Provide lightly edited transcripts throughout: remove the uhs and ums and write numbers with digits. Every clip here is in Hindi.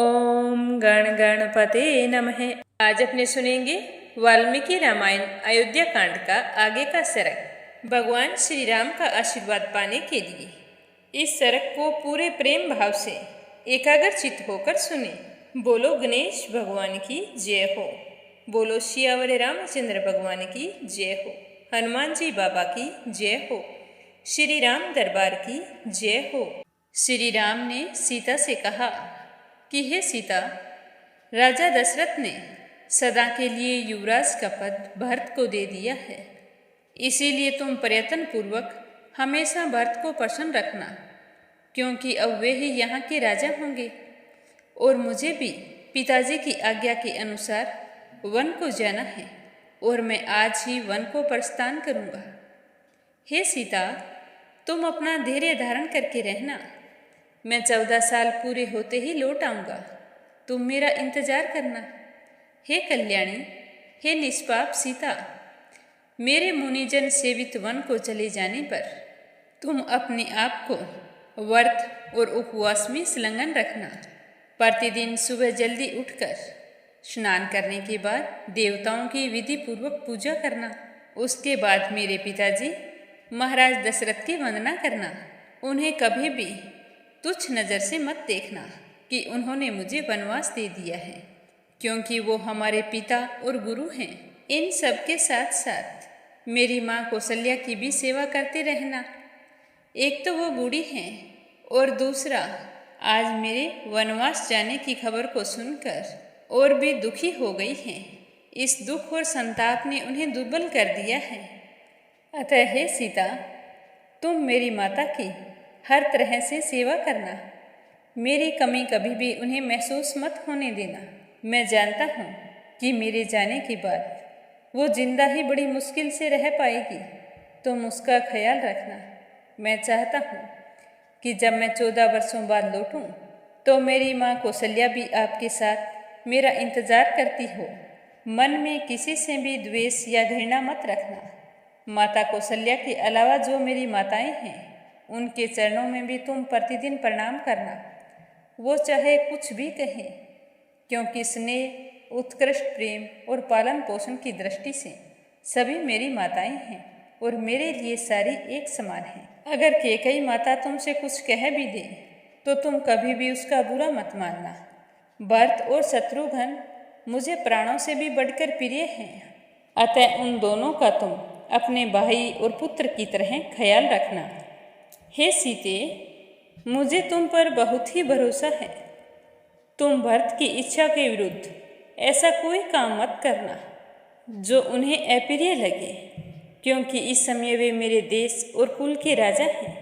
ओम गण गणपते नमः। आज अपने सुनेंगे वाल्मीकि रामायण अयोध्या कांड का आगे का सरक। भगवान श्री राम का आशीर्वाद पाने के लिए इस सरक को पूरे प्रेम भाव से एकाग्रचित्त होकर सुने। बोलो गणेश भगवान की जय हो। बोलो सियावर रामचंद्र भगवान की जय हो। हनुमान जी बाबा की जय हो। श्री राम दरबार की जय हो। श्री राम ने सीता से कहा कि हे सीता, राजा दशरथ ने सदा के लिए युवराज का पद भरत को दे दिया है। इसीलिए तुम प्रयत्न पूर्वक हमेशा भरत को प्रसन्न रखना, क्योंकि अब वे ही यहाँ के राजा होंगे और मुझे भी पिताजी की आज्ञा के अनुसार वन को जाना है और मैं आज ही वन को प्रस्थान करूँगा। हे सीता, तुम अपना धैर्य धारण करके रहना। मैं 14 साल पूरे होते ही लौट आऊँगा। तुम मेरा इंतजार करना। हे कल्याणी, हे निष्पाप सीता, मेरे मुनिजन सेवित वन को चले जाने पर तुम अपने आप को व्रत और उपवास में संलग्न रखना। प्रतिदिन सुबह जल्दी उठकर स्नान करने के बाद देवताओं की विधि पूर्वक पूजा करना। उसके बाद मेरे पिताजी महाराज दशरथ की वंदना करना। उन्हें कभी भी तुच्छ नज़र से मत देखना कि उन्होंने मुझे वनवास दे दिया है, क्योंकि वो हमारे पिता और गुरु हैं। इन सब के साथ साथ मेरी माँ कौशल्या की भी सेवा करते रहना। एक तो वो बूढ़ी हैं और दूसरा आज मेरे वनवास जाने की खबर को सुनकर और भी दुखी हो गई हैं। इस दुख और संताप ने उन्हें दुर्बल कर दिया है। अतः हे सीता, तुम मेरी माता की हर तरह से सेवा करना। मेरी कमी कभी भी उन्हें महसूस मत होने देना। मैं जानता हूँ कि मेरे जाने के बाद वो जिंदा ही बड़ी मुश्किल से रह पाएगी। तुम उसका ख्याल रखना। मैं चाहता हूँ कि जब मैं 14 वर्षों बाद लौटूं तो मेरी माँ कौशल्या भी आपके साथ मेरा इंतजार करती हो। मन में किसी से भी द्वेष या घृणा मत रखना। माता कौशल्या के अलावा जो मेरी माताएं हैं, उनके चरणों में भी तुम प्रतिदिन प्रणाम करना। वो चाहे कुछ भी कहें, क्योंकि स्नेह, उत्कृष्ट प्रेम और पालन पोषण की दृष्टि से सभी मेरी माताएं हैं और मेरे लिए सारी एक समान हैं। अगर केकई माता तुमसे कुछ कह भी दे तो तुम कभी भी उसका बुरा मत मानना। भरत और शत्रुघ्न मुझे प्राणों से भी बढ़कर प्रिय हैं। अतः उन दोनों का तुम अपने भाई और पुत्र की तरह ख्याल रखना। हे सीते, मुझे तुम पर बहुत ही भरोसा है। तुम भरत की इच्छा के विरुद्ध ऐसा कोई काम मत करना जो उन्हें अप्रिय लगे, क्योंकि इस समय वे मेरे देश और कुल के राजा हैं।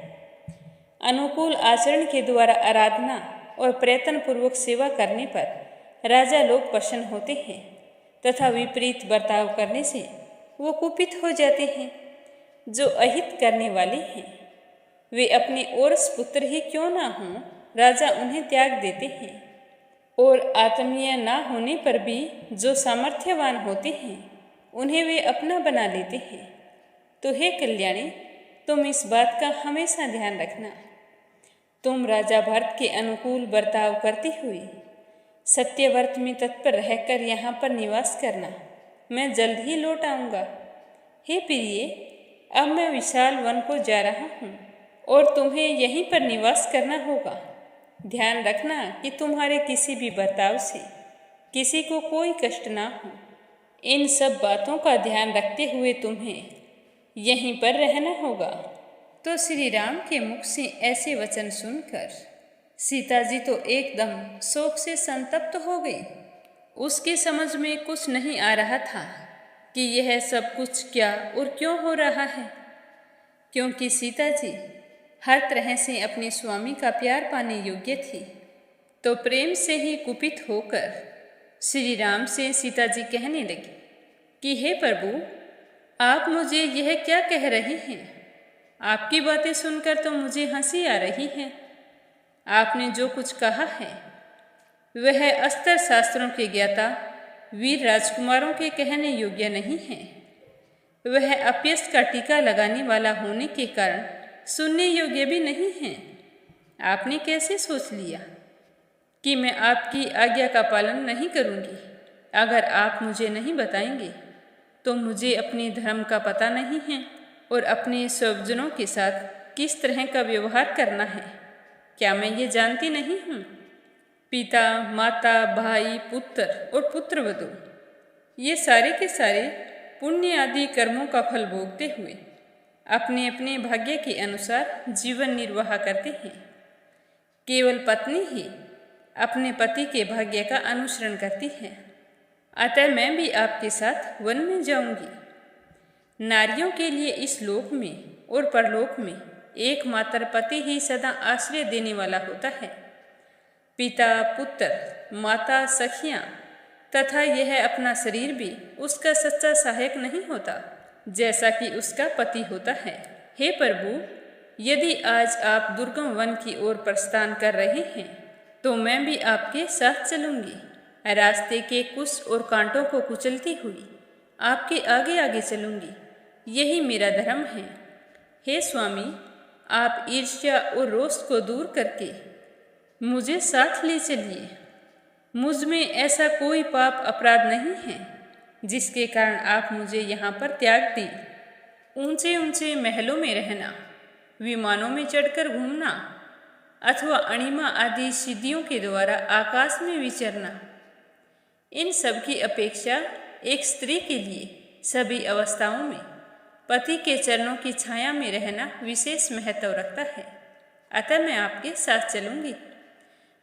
अनुकूल आचरण के द्वारा आराधना और प्रयत्न पूर्वक सेवा करने पर राजा लोग प्रसन्न होते हैं तथा विपरीत बर्ताव करने से वो कुपित हो जाते हैं। जो अहित करने वाले हैं वे अपने औरस पुत्र ही क्यों ना हों, राजा उन्हें त्याग देते हैं, और आत्मीय ना होने पर भी जो सामर्थ्यवान होते हैं उन्हें वे अपना बना लेते हैं। तो हे कल्याणी, तुम इस बात का हमेशा ध्यान रखना। तुम राजा भरत के अनुकूल बर्ताव करती हुई सत्यव्रत में तत्पर रहकर यहाँ पर निवास करना। मैं जल्द ही लौट आऊँगा। हे प्रिय, अब मैं विशाल वन को जा रहा हूँ और तुम्हें यहीं पर निवास करना होगा। ध्यान रखना कि तुम्हारे किसी भी बर्ताव से किसी को कोई कष्ट ना हो। इन सब बातों का ध्यान रखते हुए तुम्हें यहीं पर रहना होगा। तो श्री राम के मुख से ऐसे वचन सुनकर सीता जी तो एकदम शोक से संतप्त हो गई। उसकी समझ में कुछ नहीं आ रहा था कि यह सब कुछ क्या और क्यों हो रहा है, क्योंकि सीता जी हर तरह से अपने स्वामी का प्यार पाने योग्य थी। तो प्रेम से ही कुपित होकर श्री राम से सीता जी कहने लगी कि हे प्रभु, आप मुझे यह क्या कह रहे हैं? आपकी बातें सुनकर तो मुझे हंसी आ रही है। आपने जो कुछ कहा है वह अस्त्र शास्त्रों के ज्ञाता वीर राजकुमारों के कहने योग्य नहीं है। वह अपयश का टीका लगाने वाला होने के कारण सुनने योग्य भी नहीं है। आपने कैसे सोच लिया? कि मैं आपकी आज्ञा का पालन नहीं करूँगी। अगर आप मुझे नहीं बताएंगे तो मुझे अपने धर्म का पता नहीं है और अपने स्वजनों के साथ किस तरह का व्यवहार करना है। क्या मैं ये जानती नहीं हूँ? पिता, माता, भाई, पुत्र और पुत्रवधू ये सारे के सारे पुण्य आदि कर्मों का फल भोगते हुए अपने अपने भाग्य के अनुसार जीवन निर्वाह करते हैं। केवल पत्नी ही अपने पति के भाग्य का अनुसरण करती है। अतः मैं भी आपके साथ वन में जाऊंगी। नारियों के लिए इस लोक में और परलोक में एकमात्र पति ही सदा आश्रय देने वाला होता है। पिता, पुत्र, माता, सखियाँ तथा यह अपना शरीर भी उसका सच्चा सहायक नहीं होता, जैसा कि उसका पति होता है। हे प्रभु, यदि आज आप दुर्गम वन की ओर प्रस्थान कर रहे हैं तो मैं भी आपके साथ चलूंगी। रास्ते के कुश और कांटों को कुचलती हुई आपके आगे आगे चलूंगी। यही मेरा धर्म है। हे स्वामी, आप ईर्ष्या और रोष को दूर करके मुझे साथ ले चलिए। मुझ में ऐसा कोई पाप अपराध नहीं है जिसके कारण आप मुझे यहाँ पर त्याग दें। ऊंचे ऊंचे महलों में रहना, विमानों में चढ़कर घूमना अथवा अणिमा आदि सिद्धियों के द्वारा आकाश में विचरना, इन सब की अपेक्षा एक स्त्री के लिए सभी अवस्थाओं में पति के चरणों की छाया में रहना विशेष महत्व रखता है। अतः मैं आपके साथ चलूंगी।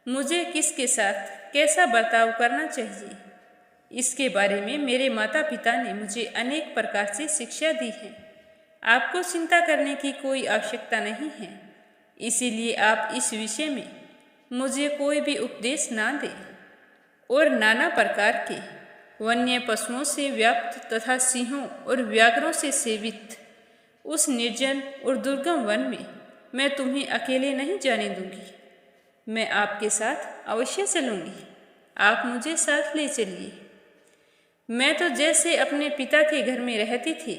मुझे किसके साथ कैसा बर्ताव करना चाहिए, इसके बारे में मेरे माता पिता ने मुझे अनेक प्रकार से शिक्षा दी है। आपको चिंता करने की कोई आवश्यकता नहीं है। इसीलिए आप इस विषय में मुझे कोई भी उपदेश ना दें। और नाना प्रकार के वन्य पशुओं से व्याप्त तथा सिंहों और व्याघ्रों से सेवित उस निर्जन और दुर्गम वन में मैं तुम्हें अकेले नहीं जाने दूंगी। मैं आपके साथ अवश्य चलूंगी। आप मुझे साथ ले चलिए। मैं तो जैसे अपने पिता के घर में रहती थी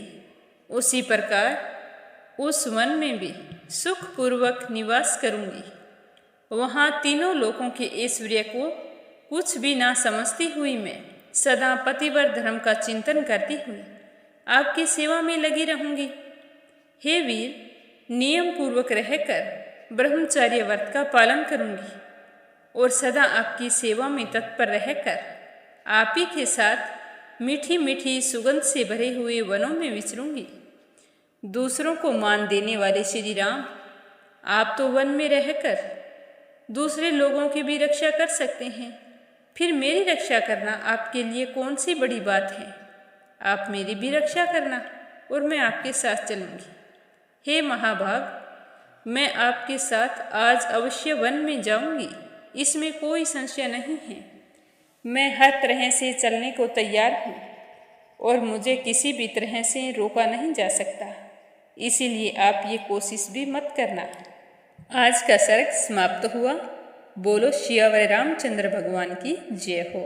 उसी प्रकार उस वन में भी सुखपूर्वक निवास करूंगी। वहाँ तीनों लोगों के ऐश्वर्य को कुछ भी ना समझती हुई मैं सदा पतिव्रत धर्म का चिंतन करती हुई आपकी सेवा में लगी रहूंगी। हे वीर, नियम पूर्वक रहकर ब्रह्मचर्य व्रत का पालन करूंगी और सदा आपकी सेवा में तत्पर रहकर आप ही के साथ मीठी मीठी सुगंध से भरे हुए वनों में विचरूंगी। दूसरों को मान देने वाले श्री राम, आप तो वन में रहकर दूसरे लोगों की भी रक्षा कर सकते हैं। फिर मेरी रक्षा करना आपके लिए कौन सी बड़ी बात है। आप मेरी भी रक्षा करना और मैं आपके साथ चलूंगी। हे महाभाग, मैं आपके साथ आज अवश्य वन में जाऊंगी, इसमें कोई संशय नहीं है। मैं हर तरह से चलने को तैयार हूँ और मुझे किसी भी तरह से रोका नहीं जा सकता। इसीलिए आप ये कोशिश भी मत करना। आज का सर्ग समाप्त हुआ। बोलो सियावर रामचंद्र भगवान की जय हो।